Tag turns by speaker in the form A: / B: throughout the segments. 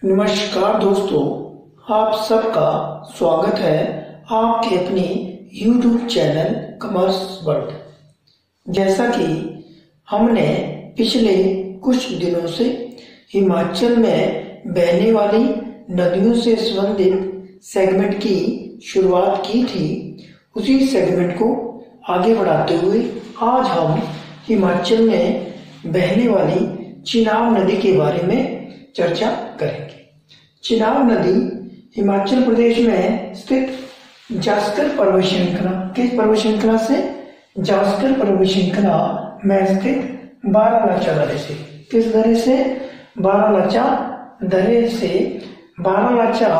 A: नमस्कार दोस्तों, आप सबका स्वागत है आपके अपने YouTube चैनल कॉमर्स वर्ल्ड। जैसा कि हमने पिछले कुछ दिनों से हिमाचल में बहने वाली नदियों से संबंधित सेगमेंट की शुरुआत की थी, उसी सेगमेंट को आगे बढ़ाते हुए आज हम हिमाचल में बहने वाली चिनाब नदी के बारे में चर्चा करेंगे। चिनाब नदी हिमाचल प्रदेश में स्थित जास्कर पर्वत श्रृंखला, किस पर्वत श्रृंखला से? जास्कर पर्वत श्रृंखला में स्थित बारालाचा दर्रे से, किस दर्रे से? बारालाचा दर्रे से। बारालाचा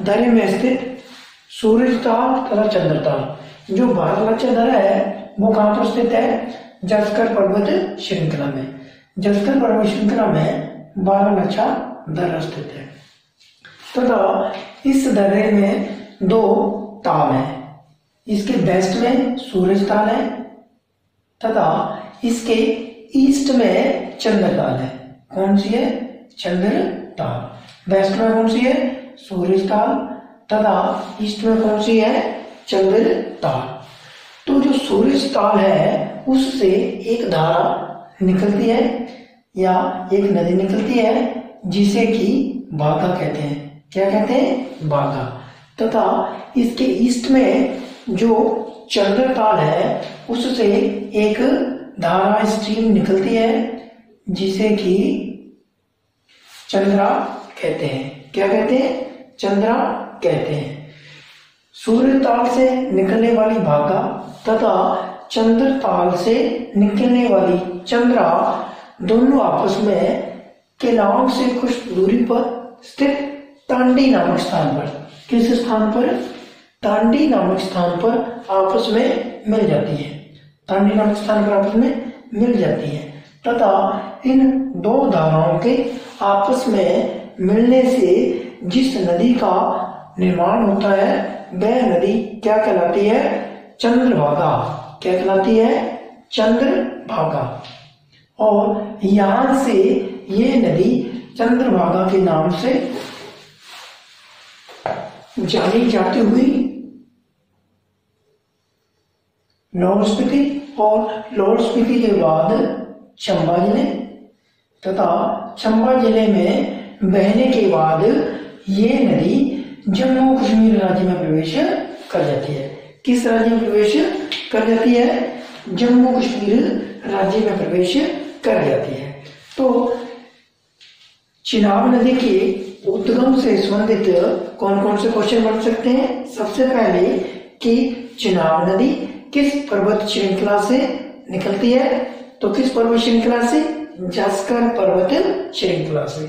A: दर्रे में स्थित सूरजताल तथा चंद्रताल। जो बारालाचा दर्रा है वो कहाँ पर स्थित है? जास्कर पर्वत श्रृंखला में। जास्कर पर्वत श्रृंखला में बारालाचा दर्रा स्थित है तथा इस दर्रे में दो ताल हैं। इसके वेस्ट में सूरज ताल है तथा इसके ईस्ट में चंद्र ताल है। कौन सी है? चंद्र ताल। वेस्ट में कौन सी है? सूरज ताल तथा ईस्ट में कौन सी है? चंद्र ताल। तो जो सूरज ताल है उससे एक धारा निकलती है या एक नदी निकलती है जिसे कि बागा कहते हैं। क्या कहते हैं? बागा। तथा इसके ईस्ट में जो चंद्रताल है उससे एक धारा स्ट्रीम निकलती है जिसे कि चंद्रा कहते हैं। क्या कहते हैं? चंद्रा कहते हैं। सूर्यताल से निकलने वाली बागा तथा चंद्रताल से निकलने वाली चंद्रा दोनों आपस में केलांग से कुछ दूरी पर स्थित तांडी नामक स्थान पर, किस स्थान पर? तांडी नामक स्थान पर आपस में मिल जाती है। तांडी नामक स्थान पर आपस में मिल जाती है तथा इन दो धाराओं के आपस में मिलने से जिस नदी का निर्माण होता है वह नदी क्या कहलाती है? चंद्रभागा। क्या कहलाती है? चंद्रभागा। और यहां से ये नदी चंद्रभागा के नाम से जानी जाती हुई लाहौल स्पीति और लाहौल स्पीति के बाद चंबा जिले तथा चंबा जिले में बहने के बाद ये नदी जम्मू कश्मीर राज्य में प्रवेश कर जाती है। किस राज्य में प्रवेश कर जाती है? जम्मू कश्मीर राज्य में प्रवेश कर जाती है। तो चिनाब नदी के उद्गम से संबंधित कौन कौन से क्वेश्चन बन सकते हैं? सबसे पहले कि चिनाब नदी किस पर्वत श्रृंखला से निकलती है? तो किस पर्वत श्रृंखला से? जास्कर पर्वत श्रृंखला से।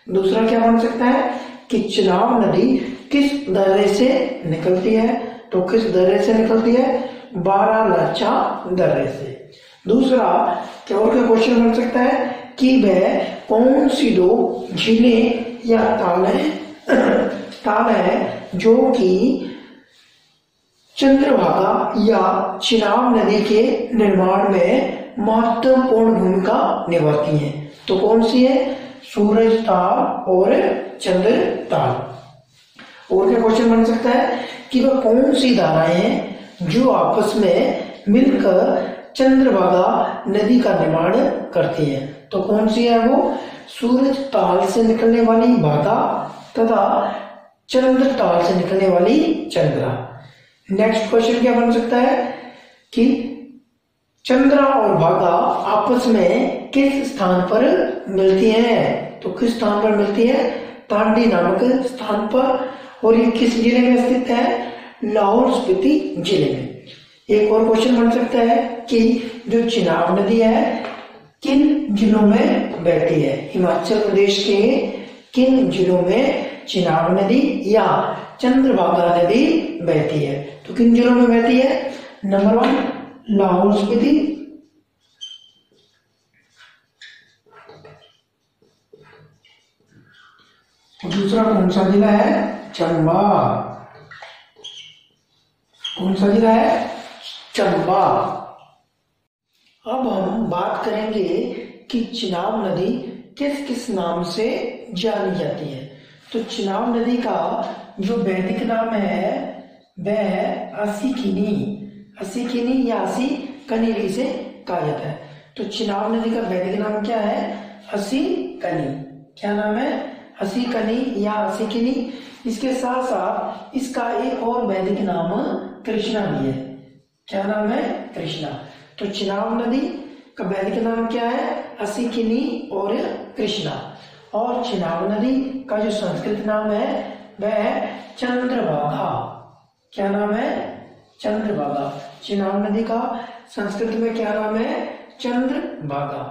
A: दूसरा क्या बन सकता है कि चिनाब नदी किस दर्रे से निकलती है? तो किस दर्रे से निकलती है? बारालाचा दर्रे से। दूसरा क्या और क्या क्वेश्चन बन सकता है कि वह कौन सी दो झीलें या ताल है जो कि चंद्रभागा या चिनाब नदी के निर्माण में महत्वपूर्ण भूमिका निभाती हैं। तो कौन सी है? सूरज ताल और चंद्र ताल। और क्या क्वेश्चन बन सकता है कि वह कौन सी धाराएं हैं जो आपस में मिलकर चंद्रभागा नदी का निर्माण करती है? तो कौन सी है वो? सूरज ताल से निकलने वाली बागा तथा चंद्र ताल से निकलने वाली चंद्रा। नेक्स्ट क्वेश्चन क्या बन सकता है कि चंद्रा और बागा आपस में किस स्थान पर मिलती हैं? तो किस स्थान पर मिलती है? तांडी नामक स्थान पर। और ये किस जिले में स्थित है? लाहौल स्पीति जिले में। एक और क्वेश्चन बन सकता है कि जो चिनाब नदी है किन जिलों में बहती है? हिमाचल प्रदेश के किन जिलों में चिनाब नदी या चंद्रभागा नदी बहती है? तो किन जिलों में बहती है? नंबर 1 लाहौल स्पीति, दूसरा कौन सा जिला है? चंबा। कौन सा जिला है? चंबा। अब हम बात करेंगे कि चिनाब नदी किस किस नाम से जानी जाती है। तो चिनाब नदी का जो वैदिक नाम है वह है असिकिनी। असिकिनी या असिकनी इसे कहा जाता है। तो चिनाब नदी का वैदिक नाम क्या है? असिकनी। क्या नाम है? असिकनी या असिकिनी। इसके साथ साथ इसका एक और वैदिक नाम कृष्णा भी है। क्या नाम है? कृष्णा। तो चिनाब नदी का वैदिक नाम क्या है? असिकिनी और कृष्णा। और चिनाब नदी का जो संस्कृत नाम है वह है चंद्रभागा। क्या नाम है? चंद्रभागा। चिनाब नदी का संस्कृत में क्या नाम है? चंद्रभागा।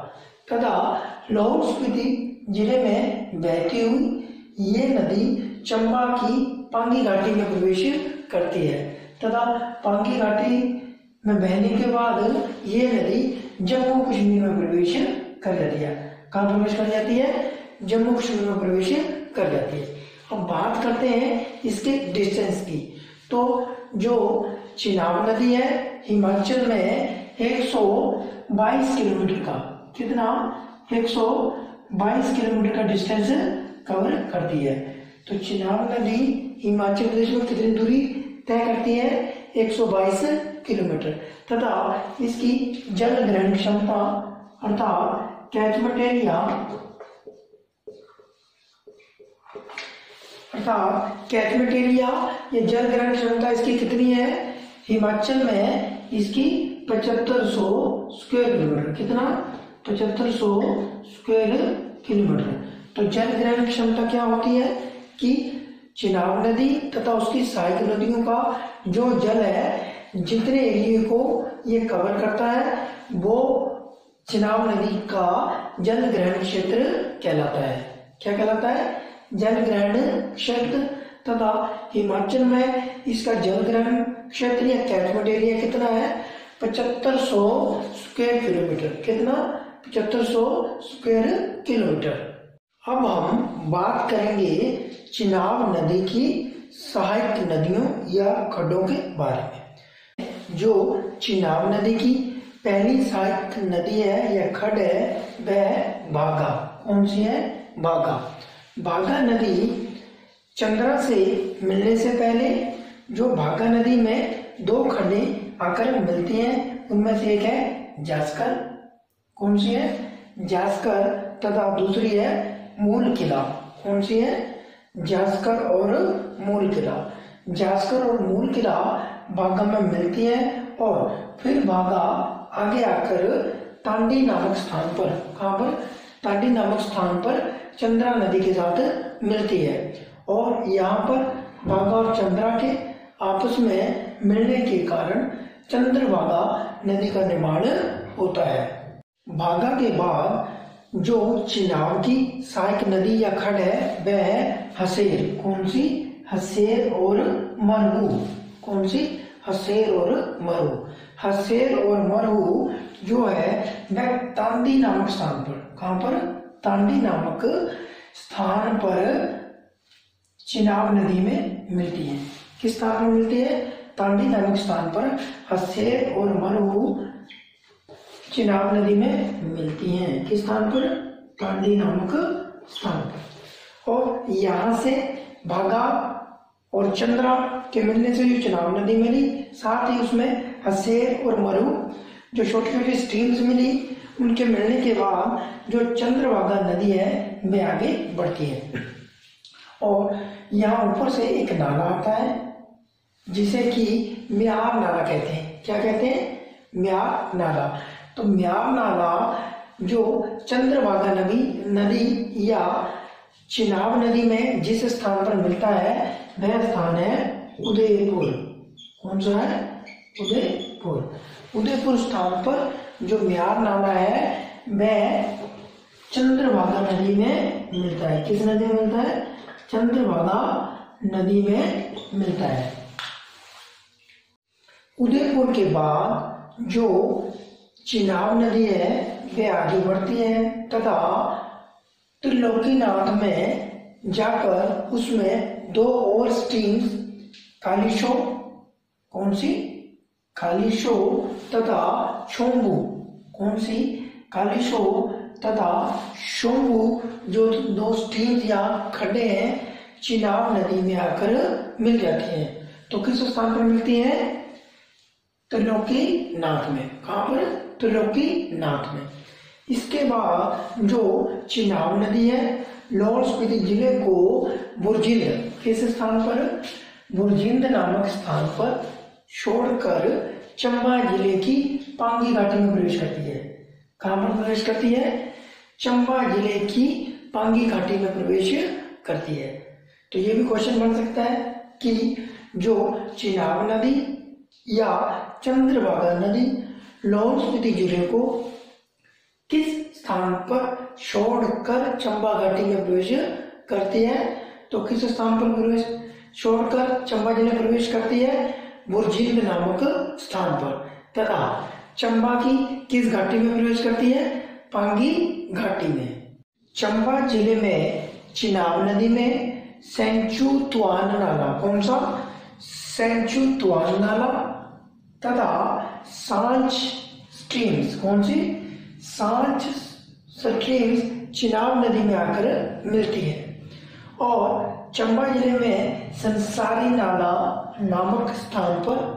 A: तथा लाहौल स्पीति जिले में बहती हुई ये नदी चंबा की पांगी घाटी में प्रवेश करती है तथा पांगी घाटी में बहने के बाद ये नदी जम्मू कश्मीर में प्रवेश कर जाती है। कहाँ प्रवेश कर जाती है? जम्मू कश्मीर में प्रवेश कर जाती है। अब बात करते हैं इसके डिस्टेंस की। तो जो चिनाब नदी है हिमाचल में 122 किलोमीटर का, कितना? 122 किलोमीटर का डिस्टेंस कवर करती है। तो चिनाब नदी हिमाचल प्रदेश में कितनी दूरी तय करती है? 122 किलोमीटर। तथा इसकी जल ग्रहण क्षमता अर्थात कैचमेंट एरिया या जल ग्रहण क्षमता इसकी कितनी है? हिमाचल में इसकी 7500 स्क्वायर किलोमीटर। कितना? 7500 स्क्वायर किलोमीटर। तो जल ग्रहण क्षमता क्या होती है कि चिनाब नदी तथा उसकी सहायक नदियों का जो जल है, जितने एरिया को ये कवर करता है वो चिनाब नदी का जल ग्रहण क्षेत्र कहलाता है। क्या कहलाता है? जल ग्रहण क्षेत्र। तथा हिमाचल में इसका जल ग्रहण क्षेत्र या कैचमेंट एरिया कितना है? 7500 स्क्वायर किलोमीटर। कितना? 7500 स्क्वायर किलोमीटर। अब हम बात करेंगे चिनाब नदी की सहायक नदियों या खड्डों के बारे में। जो चिनाब नदी की पहली सहायक नदी है या खड्ड है वह भागा। कौन सी है? भागा। भागा नदी चंद्रा से मिलने से पहले जो भागा नदी में दो खड्डें आकर मिलती हैं उनमें से एक है जास्कर। कौन सी है? जास्कर। तथा दूसरी है मूल किला। कौन सी है? जास्कर और मूल किला। जास्कर और मूल किला भागा में मिलती है और फिर भागा आगे आकर तांडी नामक स्थान पर, कहां पर? तांडी नामक स्थान पर चंद्रा नदी के साथ मिलती है और यहाँ पर भागा और चंद्रा के आपस में मिलने के कारण चंद्रभागा नदी का निर्माण होता है। भागा के बाद जो चिनाब की सहायक नदी या खड्ड है वह है हसेर। कौन सी? हसेर और मरहू। कौन सी? हसेर और मरहू। हसेर और मरहू जो है वह तांडी नामक स्थान पर, कहां पर? तांडी नामक स्थान पर चिनाब नदी में मिलती है। किस स्थान पर मिलती है? तांडी नामक स्थान पर हसेर और मरहू चिनाब नदी में मिलती हैं। किस स्थान पर? तांडी नामक स्थान पर। और यहां से भागा और चंद्रा के मिलने से जो चिनाब नदी मिली, साथ ही उसमें हसेर और मरहू जो छोटी छोटी स्ट्रीम्स मिली, उनके मिलने के बाद जो चंद्रभागा नदी है वह आगे बढ़ती है। और यहाँ ऊपर से एक नाला आता है जिसे कि म्यार नाला कहते हैं। क्या कहते हैं? म्यार नाला। तो म्यार नाला जो चंद्रभागा नदी या चिनाब नदी में जिस स्थान पर मिलता है वह स्थान है उदयपुर। कौन सा है? उदयपुर। उदयपुर स्थान पर जो म्यार नाला है वह चंद्रभागा नदी में मिलता है। किस नदी में मिलता है? चंद्रभागा नदी में मिलता है। उदयपुर के बाद जो चिनाब नदी है वह आगे बढ़ती है तथा त्रिलोकीनाथ में जाकर उसमें दो और स्ट्रीम्स कालीशो, कौन सी? कालीशो तथा शोम्भू। कौन सी? कालीशो तथा शोम्भू जो दो स्ट्रीम्स या खड्डे हैं चिनाब नदी में आकर मिल जाती हैं। तो किस स्थान पर मिलती हैं? त्रिलोकीनाथ में। कहाँ पर? त्रिलोकीनाथ में। इसके बाद जो चिनाब नदी है, लाहौल स्पीति जिले को बुरजिंद, किस स्थान पर? बुरजिंद नामक स्थान पर छोड़कर चंबा जिले की पांगी घाटी में प्रवेश करती है। कहाँ पर प्रवेश करती है? चंबा जिले की पांगी घाटी में प्रवेश करती है। तो ये भी क्वेश्चन बन सकता है कि जो चिनाब नदी या चंद्रभागा नदी लाहौल स्पीति जिले को किस स्थान पर छोड़कर चंबा घाटी में प्रवेश करती है? तो किस स्थान पर प्रवेश छोड़कर चंबा जिले में प्रवेश करती है? बुरजिंद नामक स्थान पर। तथा चंबा की किस घाटी में प्रवेश करती है? पांगी घाटी में। चंबा जिले में चिनाब नदी में सेंचू तुआन नाला, कौन सा? सेंचू तुआन नाला तथा सांच स्ट्रीम्स, कौन सी? सांच स्ट्रीम्स चिनाब नदी में आकर मिलती है। और चंबा जिले में संसारी नाला नामक स्थान पर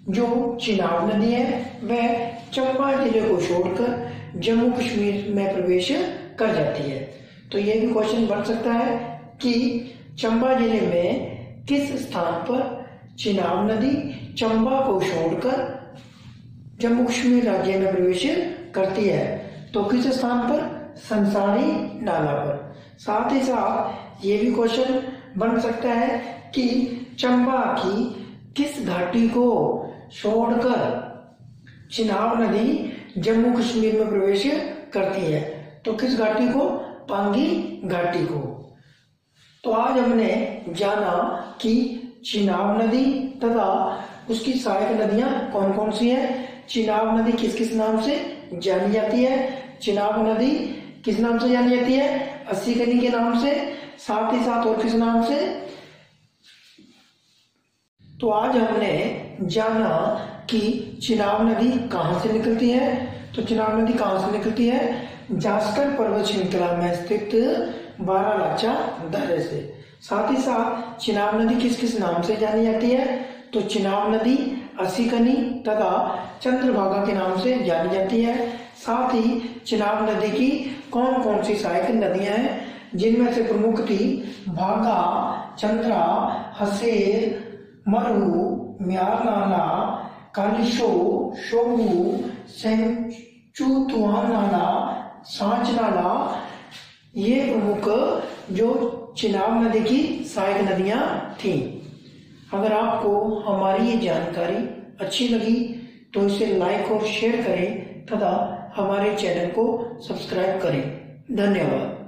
A: जो चिनाब नदी है वह चंबा जिले को छोड़कर जम्मू कश्मीर में प्रवेश कर जाती है। तो यह भी क्वेश्चन बन सकता है कि चंबा जिले में किस स्थान पर चिनाब नदी चंबा को छोड़कर जम्मू कश्मीर राज्य में प्रवेश करती है? तो किस स्थान पर? संसारी नाला पर। साथ ही साथ ये भी क्वेश्चन बन सकता है कि चंबा की किस घाटी को छोड़कर चिनाब नदी जम्मू कश्मीर में प्रवेश करती है? तो किस घाटी को? पांगी घाटी को। तो आज हमने जाना कि चिनाब नदी तथा उसकी सहायक नदियां कौन कौन सी है। चिनाब नदी किस किस नाम से जानी जाती है? चिनाब नदी किस नाम से जानी जाती है? अस्सी कनी के नाम से। साथ ही साथ और किस नाम से? तो आज हमने जाना कि चिनाब नदी कहाँ से निकलती है। तो चिनाब नदी कहाँ से निकलती है? जास्कर पर्वत श्रृंखला में स्थित बारालाचा दर्रे से। साथ ही साथ चिनाब नदी किस किस नाम से जानी जाती है? तो चिनाब नदी अस्सीकनी तथा चंद्रभागा के नाम से जानी जाती है। साथ ही चिनाब नदी की कौन कौन सी सहायक नदियां हैं, जिनमें से प्रमुख थी भागा, चंद्रा, हसेर, मरु, म्यार नाला, कालिशो, शोभू, सेंचू तुआन नाला, सांच नाला, ये प्रमुख जो चिनाब नदी की सहायक नदियां थी। अगर आपको हमारी ये जानकारी अच्छी लगी तो इसे लाइक और शेयर करें तथा हमारे चैनल को सब्सक्राइब करें। धन्यवाद।